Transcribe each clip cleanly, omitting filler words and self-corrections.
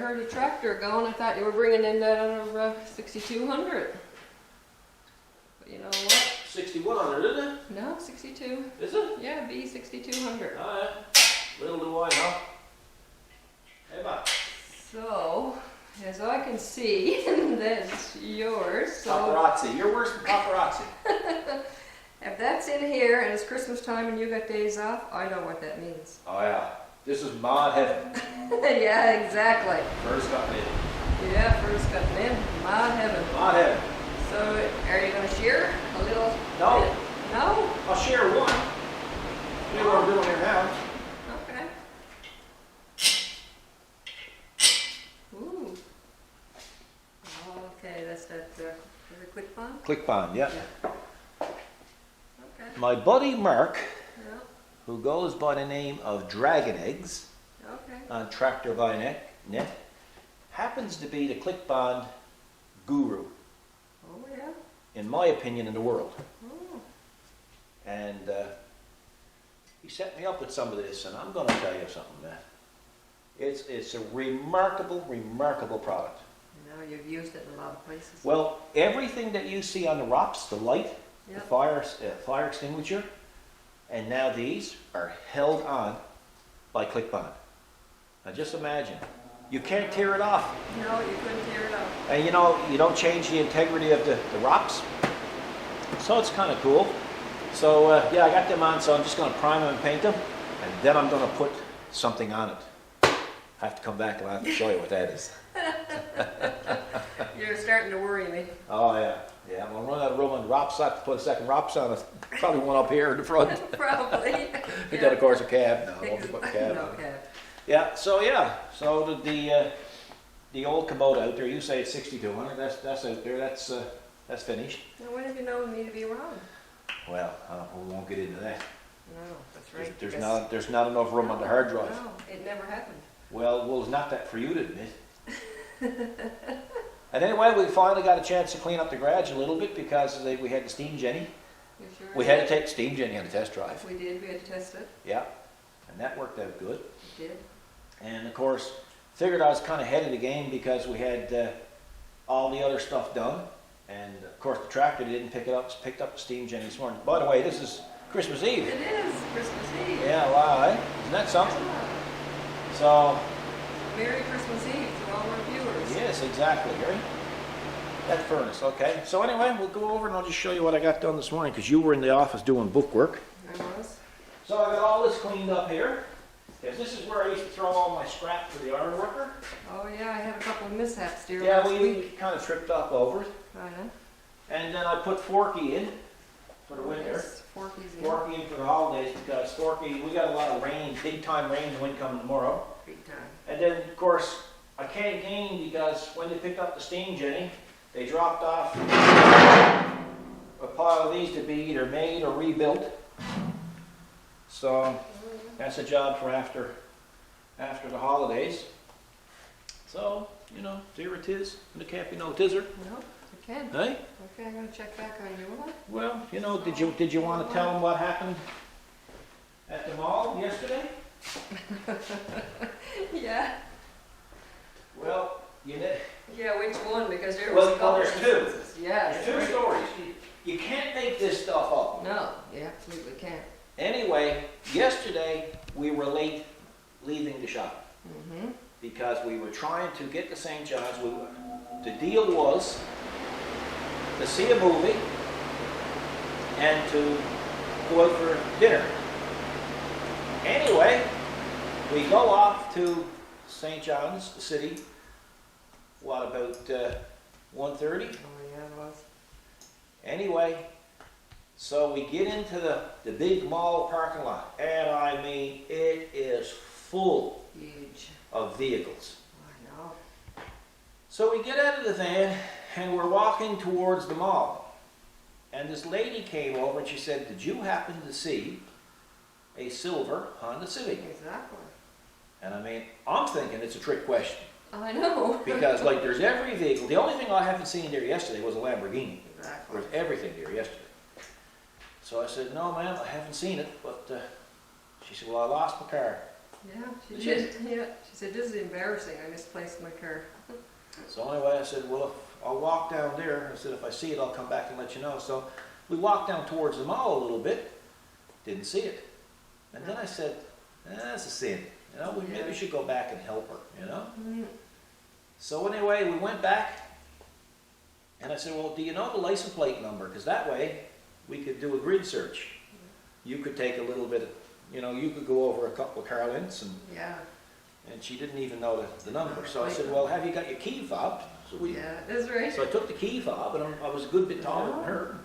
heard a tractor going. I thought you were bringing in that other 6200. But you know what? 6100, isn't it? No, 62. Is it? Yeah, B6200. Oh, yeah. Little do I know. Hey, bye. So, as I can see, that's yours. So Paparazzi. You're worse than paparazzi. if that's in here and it's Christmas time and you got days off, I know what that means. Oh, yeah. This is mod heaven. Yeah, exactly. First got in. Yeah, first cutting in. Mod heaven. Mod heaven. So, are you going to share a little? No. No? I'll share one. You know what I'm doing here now. Okay. Ooh. Okay, that's that the quick bond? Click bond, yeah. Okay. My buddy Mark, Yeah. who goes by the name of Dragon Eggs Okay. on Tractor by Net, happens to be the click bond guru, Oh, yeah. in my opinion, in the world. Oh. And he set me up with some of this, and I'm going to tell you something, man. It's a remarkable, remarkable product. Now you've used it in a lot of places. Well, everything that you see on the ROPS, the light, the Yep. fire extinguisher, and now these are held on by click bond. Now just imagine, you can't tear it off. No, you couldn't tear it off. And you know, you don't change the integrity of the ROPS. So it's kind of cool. So yeah, I got them on, so I'm just going to prime them and paint them, and then I'm going to put something on it. I have to come back and I'll have to show you what that is. You're starting to worry me. Oh yeah, yeah. I'm going to run out of room on the ROPS. I have to put a second ROPS on it. Probably one up here in the front. Probably. And then of course a cab. No, I won't be putting a cab No on. cab. Yeah. So yeah. So the old Kubota out there. You say it's 6200. That's out there. That's finished. Now, when have you known me to be wrong? Well, we won't get into that. No, that's right. There's not enough room on the hard drive. No, it never happened. Well, it's not that for you to admit. And anyway, we finally got a chance to clean up the garage a little bit because we had the Steam Jenny. You sure We did? had to take the Steam Jenny on a test drive. We did. We had to test it. Yeah, and that worked out good. We did. And of course, figured I was kind of ahead of the game because we had all the other stuff done. And of course, the tractor didn't pick picked up the Steam Jenny this morning. By the way, this is Christmas Eve. It is Christmas Eve. Yeah, wow, eh? Isn't that something? Yeah. So, Merry Christmas Eve to all our viewers. yes, exactly, Gary. That furnace, okay. So anyway, we'll go over and I'll just show you what I got done this morning because you were in the office doing book work. I was. So I got all this cleaned up here. Because this is where I used to throw all my scrap for the iron worker. Oh yeah, I had a couple of mishaps here Yeah, last we week. kind of tripped up over it. Uh-huh. And then I put Forky in for the winter. Yes, Forky's in. Forky in for the holidays because Forky, we got a lot of rain, big time rain and wind coming tomorrow. Big time. And then, of course, I can't gain because when they picked up the Steam Jenny, they dropped off a pile of these to be either made or rebuilt. So that's a job for after the holidays. So, you know, there it is, and it can't be no tizzer. No, I can. Hey? Okay, I'm gonna check back on you. Will I? Well, you know, did you want to tell them what happened at the mall yesterday? Yeah. Well, you know, Yeah, which one? Because there was a couple. well, there's two. instances. Yes. There's two stories. You can't make this stuff up. No, you absolutely can't. Anyway, yesterday we were late leaving the shop Mm-hmm. because we were trying to get to St. John's. The deal was to see a movie and to go out for dinner. Anyway, we go off to St. John's, the city, what, about 1:30? Oh yeah, it was. Anyway, so we get into the big mall parking lot, and I mean, it is full Huge. of vehicles. I know. So we get out of the van, and we're walking towards the mall. And this lady came over and she said, "Did you happen to see a silver Honda Civic?" Exactly. And I mean, I'm thinking it's a trick question. I know. Because like there's every vehicle. The only thing I haven't seen there yesterday was a Lamborghini. Exactly. There's everything there yesterday. So I said, "No, ma'am, I haven't seen it." But she said, "Well, I lost my car." Yeah, she Did did. Yeah, she said, this is embarrassing. I misplaced my car. So anyway, I said, well, I'll walk down there. I said, if I see it, I'll come back and let you know. So we walked down towards the mall a little bit. Didn't see it. And then I said, that's a sin. You know, maybe we should go back and help her, you know? Mm. So anyway, we went back. And I said, well, do you know the license plate number? Because that way we could do a grid search. You could take a little bit of, you know, you could go over a couple of car lengths, and she didn't even know the number. So I said, well, have you got your key fob? So that's right. So I took the key fob, and I was a good bit taller than her.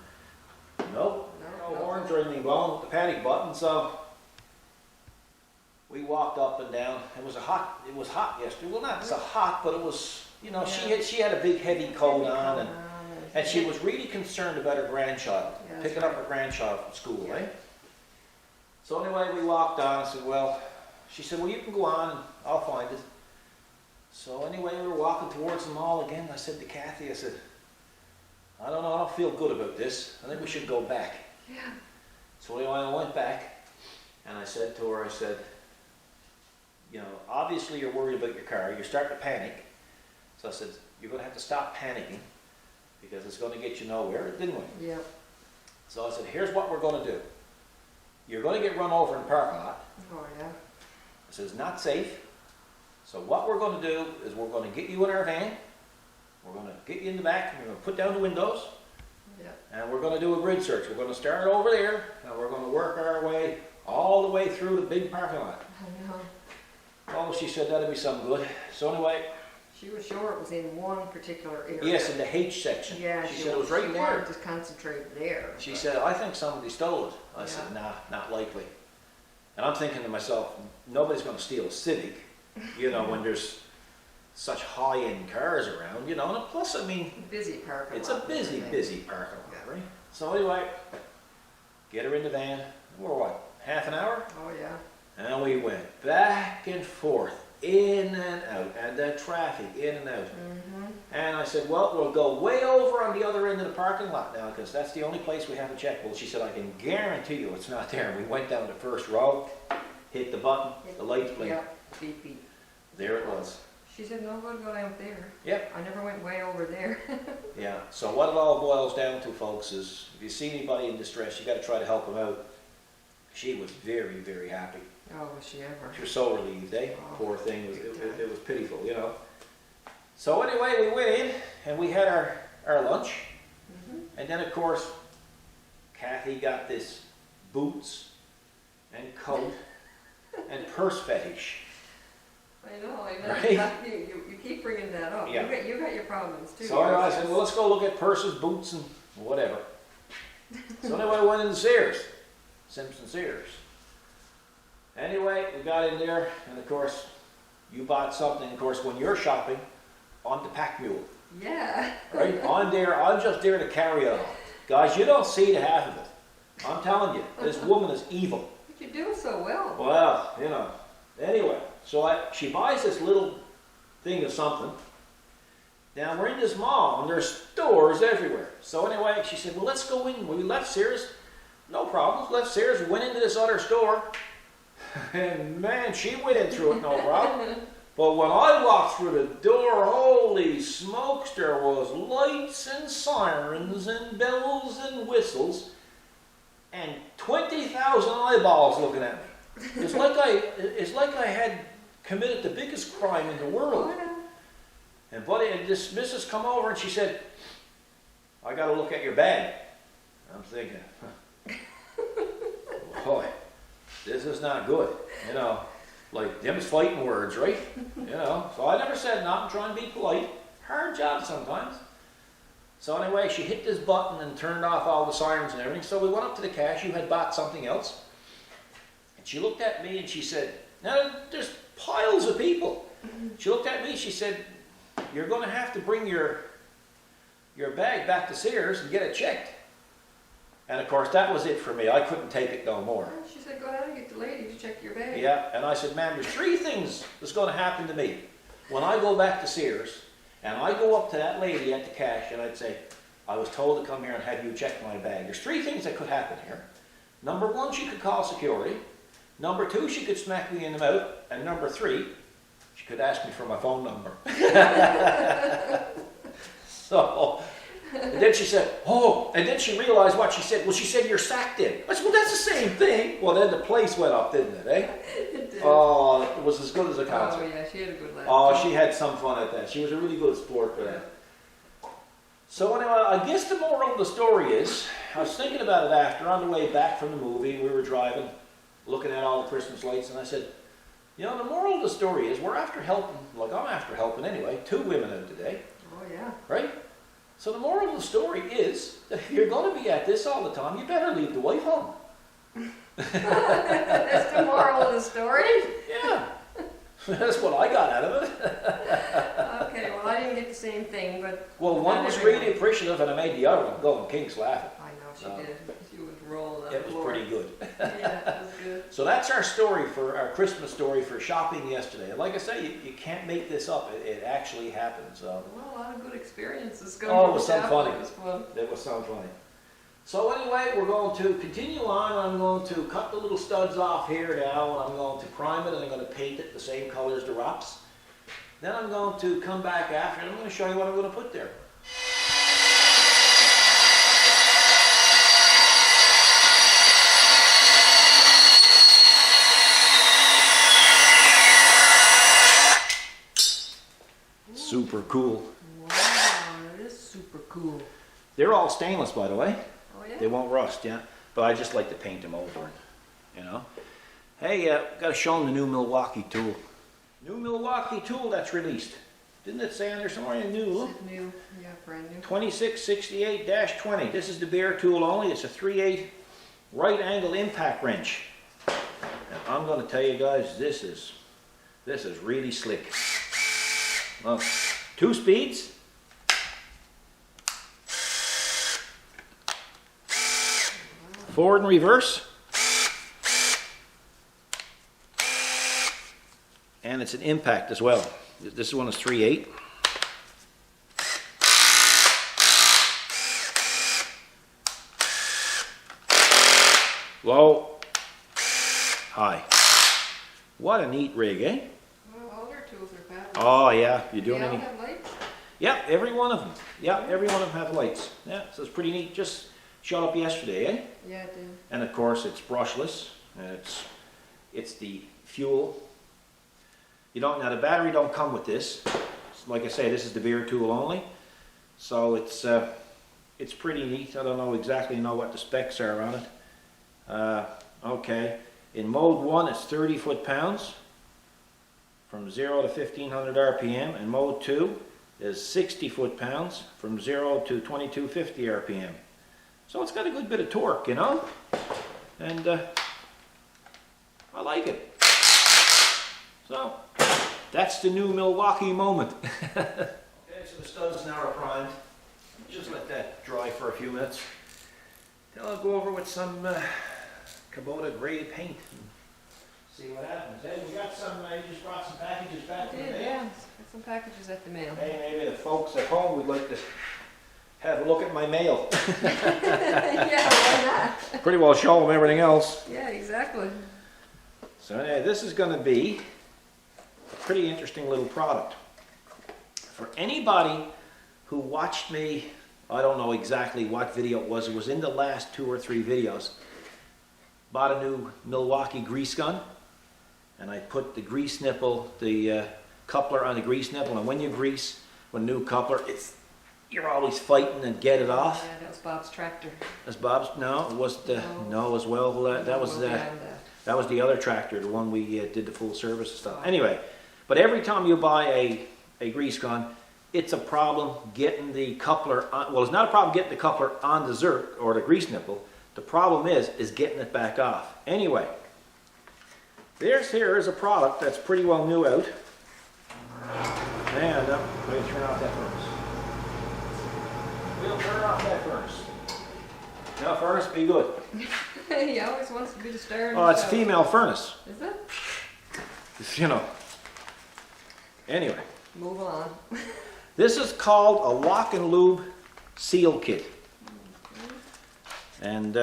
Nope, no horns or anything blowing with the panic button. So we walked up and down. It was hot yesterday. Well, not so hot, but it was, you know, she had a big heavy coat on, and she was really concerned about her grandchild, picking up her grandchild from school, right? So anyway, we walked on. I said, well, she said, well, you can go on and I'll find it. So anyway, we were walking towards the mall again. I said to Kathy, I said, I don't know, I don't feel good about this. I think we should go back. Yeah. So anyway, I went back and I said to her, I said, you know, obviously you're worried about your car. You're starting to panic. So I said, you're going to have to stop panicking because it's going to get you nowhere, didn't we? Yeah. So I said, here's what we're going to do. You're going to get run over in the parking lot. Oh, yeah. I said, it's not safe. So what we're going to do is we're going to get you in our van. We're going to get you in the back, and we're going to put down the windows. Yeah. And we're going to do a grid search. We're going to start over there, and we're going to work our way all the way through the big parking lot. I know. Oh, she said that'd be some good. So anyway. She was sure it was in one particular area. Yes, in the H section. Yeah, she said it was right she there. wanted to concentrate there. She said, I think somebody stole it. I Yeah. said, nah, not likely. And I'm thinking to myself, nobody's going to steal a Civic, you know, when there's such high-end cars around, you know. And plus, I mean, Busy parking it's lot. a busy parking lot, right? So anyway, get her in the van. We're what, half an hour? Oh, yeah. And we went back and forth, in and out, and the traffic in and out. Mm-hmm. And I said, well, we'll go way over on the other end of the parking lot now, because that's the only place we haven't checked. Well, she said, I can guarantee you it's not there. And we went down the first row, hit the button, the lights blinked. Yeah, beep, beep. There it was. She said, no, we'll go down there. Yep. I never went way over there. Yeah, so what it all boils down to, folks, is if you see anybody in distress, you got to try to help them out. She was very, very happy. Oh, was she ever? She was so relieved, eh? Oh, Poor thing, it was pitiful, you know. So anyway, we went in and we had our lunch. Mm-hmm. And then, of course, Kathy got this boots and coat and purse fetish. I know. Right? You keep bringing that up. Yeah. You got your problems too. So I said, well, let's go look at purses, boots, and whatever. So anyway, I went into Sears, Simpson Sears. Anyway, we got in there, and of course, you bought something. Of course, when you're shopping, on the pack mule, Yeah. right? I'm just there to carry it on. Guys, you don't see the half of it. I'm telling you, this woman is evil. But you do so well. Well, you know. Anyway, so she buys this little thing of something. Now, we're in this mall, and there's stores everywhere. So anyway, she said, well, let's go in. We left Sears. No problems. Left Sears, we went into this other store. And man, she went in through it no problem. But when I walked through the door, holy smokes, there was lights and sirens and bells and whistles and 20,000 eyeballs looking at me. It's like I had committed the biggest crime in the world. And buddy, and this missus come over and she said, I got to look at your bag. I'm thinking, boy, this is not good, you know. Like, them's fighting words, right? You know, so I never said nothing, trying to be polite. Hard job sometimes. So anyway, she hit this button and turned off all the sirens and everything. So we went up to the cash. You had bought something else. And she looked at me and she said, now there's piles of people. She looked at me, she said, you're going to have to bring your bag back to Sears and get it checked. And of course, that was it for me. I couldn't take it no more. She said, go ahead and get the lady to check your bag. Yeah, and I said, ma'am, there's three things that's going to happen to me. When I go back to Sears, and I go up to that lady at the cash, and I'd say, I was told to come here and have you check my bag. There's three things that could happen here. Number one, she could call security. Number 2, she could smack me in the mouth. And number 3, she could ask me for my phone number. So, and then she said, oh, and then she realized what she said. Well, she said, you're sacked in. I said, well, that's the same thing. Well, then the place went up, didn't it, eh? It did. Oh, it was as good as a concert. Oh yeah, she had a good laugh. Oh, she had some fun at that. She was a really good sport for that. So anyway, I guess the moral of the story is, I was thinking about it after, on the way back from the movie, we were driving, looking at all the Christmas lights, and I said, you know, the moral of the story is we're after helping, like I'm after helping anyway, 2 women out today, Oh yeah. right? So the moral of the story is that if you're going to be at this all the time, you better leave the wife home. That's the moral of the story? Yeah, that's what I got out of it. Okay, well I didn't get the same thing, but... Well, one not was everyone. really appreciative, and I made the other one go in kinks laughing. I know she No. did. She was rolling on It the was floor. pretty good. Yeah, it was good. So that's our story for our Christmas story for shopping yesterday. And like I say, you can't make this up. It actually happened. So Well, a lot of good experiences. Oh, it was so It funny. was fun. it was so funny. So anyway, we're going to continue on. I'm going to cut the little studs off here now, and I'm going to prime it, and I'm going to paint it the same color as the rocks. Then I'm going to come back after, and I'm going to show you what I'm going to put there. Super cool. Wow, it is super cool. They're all stainless, by the way. Oh yeah? They won't rust, yeah. But I just like to paint them over, you know. Hey, got to show them the new Milwaukee tool. New Milwaukee tool that's released. Didn't it say on there somewhere new? Look. Is it new? Yeah, brand new. 2668-20. This is the bare tool only. It's a 3/8 right angle impact wrench. And I'm going to tell you guys, this is really slick. Look, 2 speeds. Forward and reverse. And it's an impact as well. This one is 3/8. Low, high. What a neat rig, eh? Well, all their tools are fabulous. Oh yeah, you doing They all any? have lights? Yep, every one of them. Yep, every one of them have lights. Yeah, so it's pretty neat. Just showed up yesterday, eh? Yeah, it did. And of course, it's brushless. And it's the fuel. You don't, now the battery don't come with this. Like I say, this is the beer tool only. So it's pretty neat. I don't know exactly what the specs are on it. Okay, in mode 1 it's 30 foot-pounds from 0 to 1500 RPM, and mode 2 is 60 foot-pounds from 0 to 2250 RPM. So it's got a good bit of torque, you know, and I like it. So that's the new Milwaukee moment. Okay, so the studs now are primed. Just let that dry for a few minutes. Then I'll go over with some Kubota gray paint and see what happens. Hey, we got some, you just brought some packages back from the mail. Yeah, got some packages at the mail. Hey, maybe the folks at home would like to have a look at my mail. Yeah, why not? Pretty well show them everything else. Yeah, exactly. So anyway, this is going to be a pretty interesting little product. For anybody who watched me, I don't know exactly what video it was in the last 2 or 3 videos, bought a new Milwaukee grease gun, and I put the grease nipple, the coupler on the grease nipple, and when you grease with a new coupler, you're always fighting and get it off. Yeah, that was Bob's tractor. That's Bob's? No, it was the, no, as well, that was the, that was the other tractor, the one we did the full service and stuff. Anyway, but every time you buy a grease gun, it's a problem getting the coupler on, well, it's not a problem getting the coupler on the zerk or the grease nipple. The problem is getting it back off. Anyway, here is a product that's pretty well new out. And let me turn off that furnace. We'll turn off that furnace. Now furnace, be good. He always wants to be the star. Oh, it's a female furnace. Is it? It's, you know. Anyway, Move on. this is called a lock and lube seal kit. And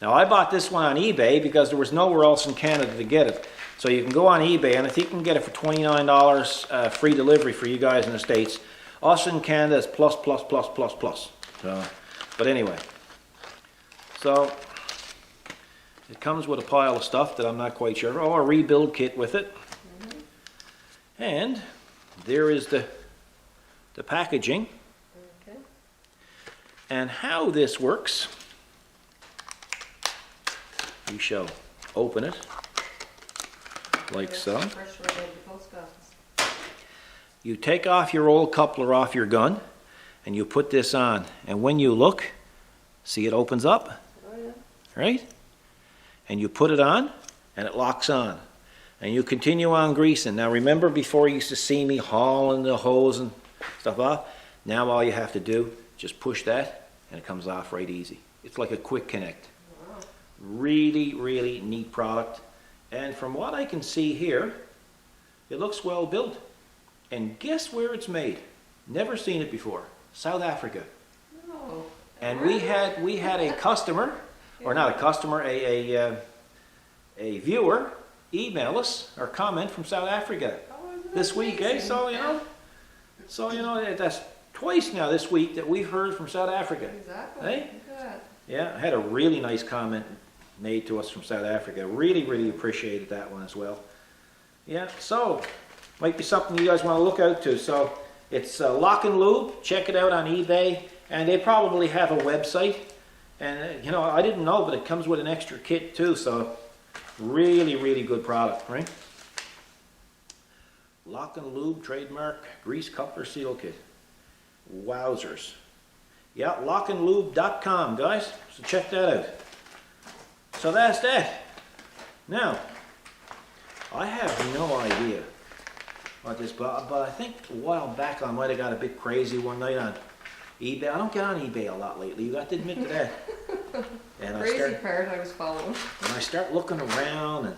Now I bought this one on eBay because there was nowhere else in Canada to get it. So you can go on eBay, and I think you can get it for $29 free delivery for you guys in the States. Us in Canada is plus, plus, plus, plus, plus. So, but anyway, so it comes with a pile of stuff that I'm not quite sure. Oh, a rebuild kit with it. And there is the packaging. Okay. And how this works, you shall open it like so. Fresh right out of the post office. You take off your old coupler off your gun and you put this on. And when you look, see it opens up, Oh, yeah. right? And you put it on and it locks on. And you continue on greasing. Now remember before you used to see me hauling the hose and stuff off? Now all you have to do, just push that and it comes off right easy. It's like a quick connect. Wow. Really, really neat product. And from what I can see here, it looks well built. And guess where it's made? Never seen it before. South Africa. No. And we had a customer, or not a customer, a viewer email us or comment from South Africa Oh, isn't that this week, eh? amazing? So you know that's twice now this week that we've heard from South Africa. Exactly. Hey? Look at that. Yeah, I had a really nice comment made to us from South Africa. Really, really appreciated that one as well. Yeah, so might be something you guys want to look out to. So it's Lock and Lube. Check it out on eBay, and they probably have a website. And you know, I didn't know, but it comes with an extra kit too. So really, really good product, right? Lock and Lube trademark grease coupler seal kit. Wowzers. Yeah, lockandlube.com, guys. So check that out. So that's that. Now, I have no idea what this, but I think a while back I might have got a bit crazy one night on eBay. I don't get on eBay a lot lately. You got to admit to that. And Crazy part I was following. and I start looking around and,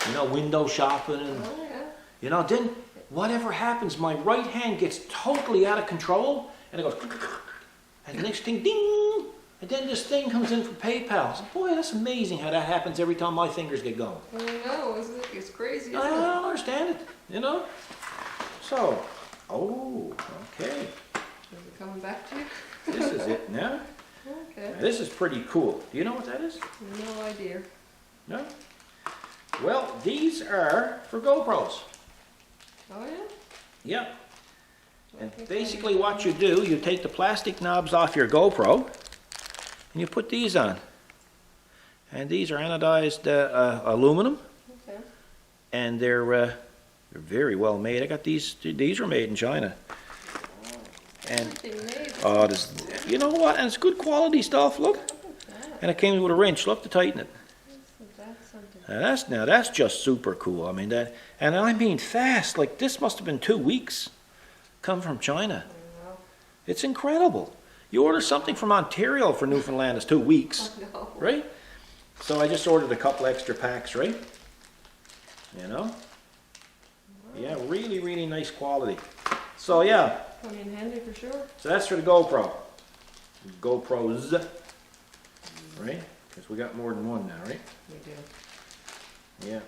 you know, window shopping and, Oh, yeah. you know, then whatever happens, my right hand gets totally out of control and it goes, and the next thing, ding, and then this thing comes in from PayPal. So, boy, that's amazing how that happens every time my fingers get going. I know, isn't it? It's crazy, I isn't it? don't understand it, you know? So, oh, okay. Is it coming back to you? This is it now. Okay. Now, this is pretty cool. Do you know what that is? No idea. No? Well, these are for GoPros. Oh, yeah? Yep. I And think basically what you do, you take the plastic knobs off your GoPro and you put these on. And these are anodized aluminum, Okay. and they're very well made. I got these were made in China. And Everything made. oh, this, you know what? And it's good quality stuff, look. Look at that. And it came with a wrench, look, to tighten it. Isn't that something? Now that's just super cool. I mean that, and I mean fast. Like this must have been 2 weeks. Come from China. I know. It's incredible. You order something from Ontario for Newfoundland, it's 2 weeks, I know. right? So I just ordered a couple extra packs, right? You know? Yeah, really, really nice quality. So yeah, Come in handy for sure. so that's for the GoPro. GoPros, right? Because we got more than one now, right? We do. Yeah.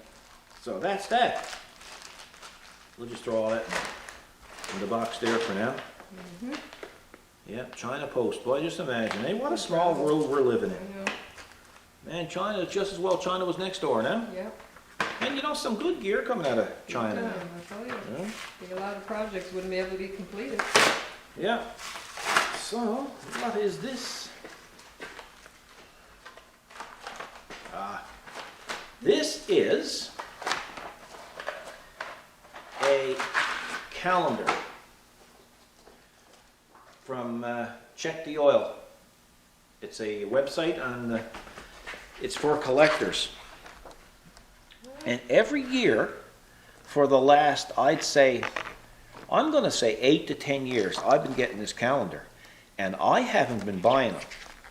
So that's that. We'll just throw all that in the box there for now. Mm-hmm. Yeah, China Post. Boy, just imagine, hey, what a small world we're living in. I know. Man, China is just as well China was next door now. Yep. And you know, some good gear coming out of China Big now. time, I tell you. Yeah. I think a lot of projects wouldn't be able to be completed. Yeah. So, what is this? This is a calendar from Check the Oil. It's a website on, it's for collectors. And every year for the last, I'd say, I'm going to say 8 to 10 years, I've been getting this calendar. And I haven't been buying them.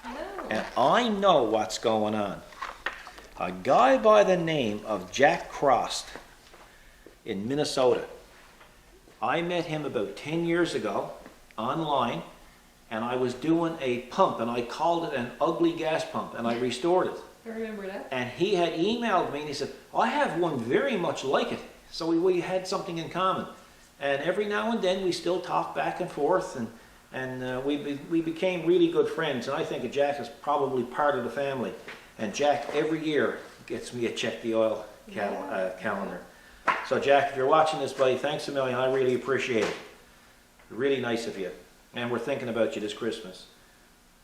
No. And I know what's going on. A guy by the name of Jack Cross in Minnesota. I met him about 10 years ago online, and I was doing a pump, and I called it an ugly gas pump, and I restored it. I remember that. And he had emailed me, and he said, I have one very much like it. So we had something in common. And every now and then we still talk back and forth, and we became really good friends. And I think that Jack is probably part of the family. And Jack every year gets me a check the oil calendar. So Jack, if you're watching this, buddy, thanks a million. I really appreciate it. Really nice of you. And we're thinking about you this Christmas.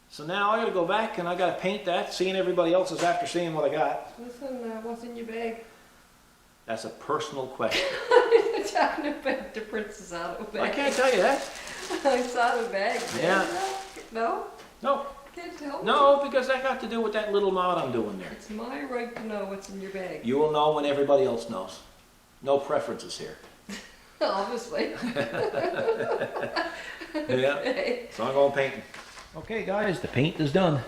So now I got to go back and I got to paint that. Seeing everybody else's after seeing what I got. Listen, what's in your bag? That's a personal question. Talking about the Princess Auto bag. I can't tell you that. I saw the bag. Yeah. No? No. Can't tell me. No, because that got to do with that little mod I'm doing there. It's my right to know what's in your bag. You will know when everybody else knows. No preferences here. Obviously. Yeah. So I'm going painting. Okay guys, the paint is done.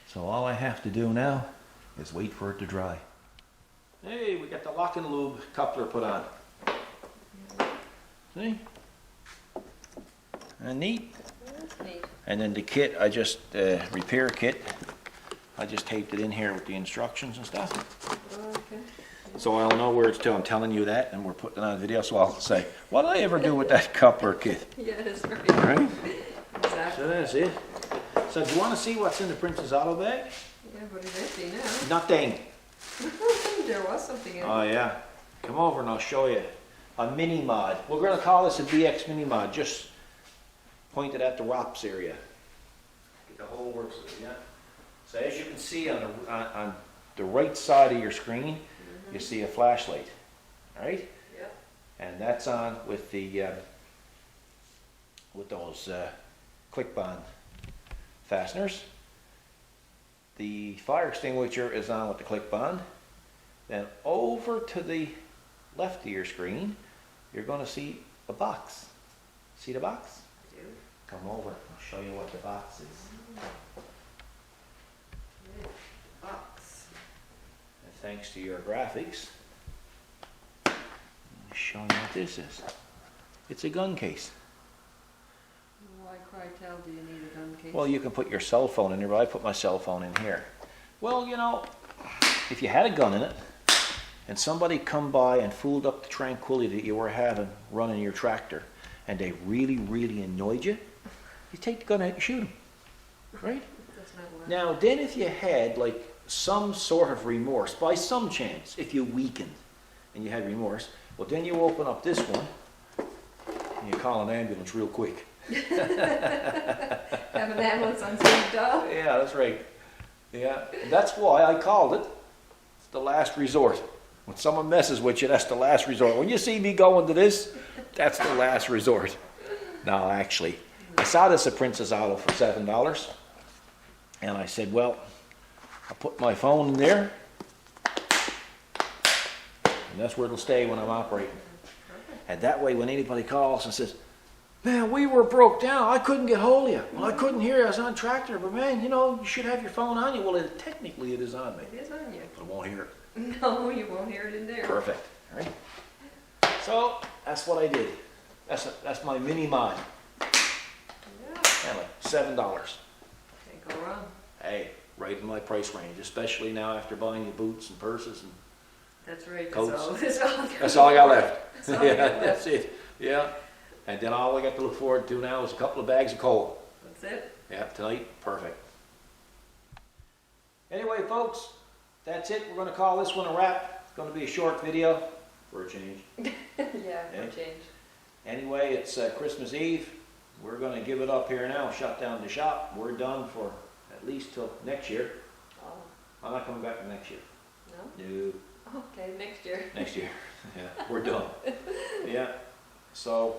So all I have to do now is wait for it to dry. Hey, we got the lock and lube coupler put on. See? And neat. That's neat. And then the kit, I just, repair kit, I just taped it in here with the instructions and stuff. Okay. So I'll know where it's to. I'm telling you that, and we're putting it on video, so I'll say, what did I ever do with that coupler kit? Yeah, that's right. Right? Exactly. So that's it. So do you want to see what's in the Princess Auto bag? Yeah, but it's empty now. Nothing. There was something in it. Oh yeah. Come over and I'll show you. A mini mod. We're going to call this a BX mini mod, just pointed at the ROPS area. Get the whole works of it, yeah. So as you can see on the right side of your screen, you see a flashlight, all right? Yep. And that's on with the with those click-on fasteners. The fire extinguisher is on with the clip bond. Then over to the left of your screen, you're going to see a box. See the box? I do. Come over, I'll show you what the box is. Yeah. Box. And thanks to your graphics, I'm showing you what this is. It's a gun case. Why cry tell do you need a gun case? Well, you can put your cell phone in there, but I put my cell phone in here. Well, you know, if you had a gun in it, and somebody come by and fooled up the tranquility that you were having running your tractor, and they really, really annoyed you, you take the gun out and shoot them, right? That's not what Now, then if you had like some sort of remorse, by some chance, if you weakened and you had remorse, well then you open up this one, and you call an ambulance real quick. Have an ambulance on speed dial? Yeah, that's right. Yeah, and that's why I called it, it's the last resort. When someone messes with you, that's the last resort. When you see me going to this, that's the last resort. No, actually, I saw this at Princess Auto for $7, and I said, well, I'll put my phone in there, and that's where it'll stay when I'm operating. And that way, when anybody calls and says, man, we were broke down, I couldn't get hold of you. Well, I couldn't hear you, I was on tractor, but man, you know, you should have your phone on you. Well, technically it is on me, It is on you. but I won't hear it. No, you won't hear it in there. Perfect, all right? So, that's what I did. That's my mini mod. Yeah, And like $7. can't go wrong. Hey, right in my price range, especially now after buying your boots and purses. And That's right. Coats. That's all I got left. That's all I got left. That's it. Yeah. And then all I got to look forward to now is a couple of bags of coal. That's it. Yeah, tonight, perfect. Anyway, folks, that's it. We're going to call this one a wrap. It's going to be a short video for a change. Yeah, for Okay. change. Anyway, it's Christmas Eve. We're going to give it up here now, shut down the shop. We're done for at least till next year. Oh, I'm not coming back next year. no? No, Okay, next year. next year. Yeah, we're done. Yeah. So,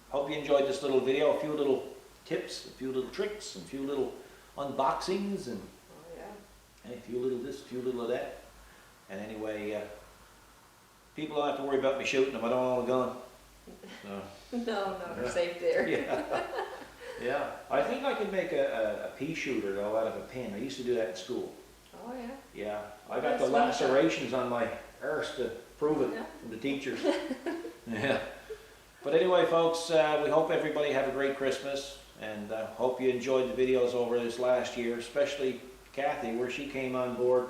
hope you enjoyed this little video. A few little tips, a few little tricks, and a few little unboxings, and Oh, yeah. a few little this, a few little of that. And anyway, people don't have to worry about me shooting them. I don't own a gun. So, No, they're safe there. yeah. Yeah. I think I could make a pea shooter though out of a pin. I used to do that in school. Oh, yeah. Yeah. I got That's the what I lacerations on my arse to prove it Yeah. from the teachers. Yeah. But anyway, folks, we hope everybody have a great Christmas. And hope you enjoyed the videos over this last year, especially Kathy, where she came on board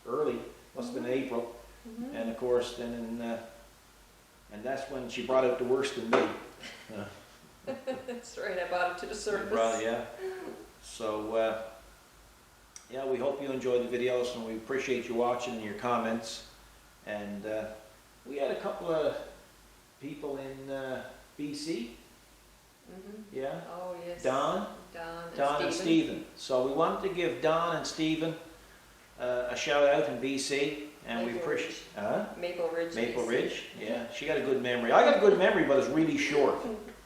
early, must have been April. And of course, then and that's when she brought out the worst in me. That's right, I brought it to the surface. Yeah. So, yeah, we hope you enjoyed the videos, and we appreciate you watching and your comments. And we had a couple of people in BC. Yeah. Oh, yes. Don and Stephen. So we wanted to give Don and Stephen a shout out in BC, and we appreciate. Maple Ridge. Maple Ridge. Yeah, she got a good memory. I got a good memory, but it's really short.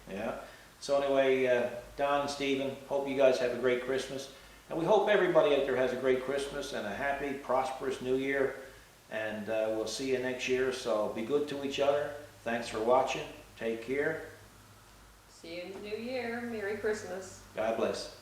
Yeah. So anyway, Don and Stephen, hope you guys have a great Christmas, and we hope everybody out there has a great Christmas and a happy, prosperous New Year. And we'll see you next year. So be good to each other. Thanks for watching. Take care. See you in the new year. Merry Christmas. God bless.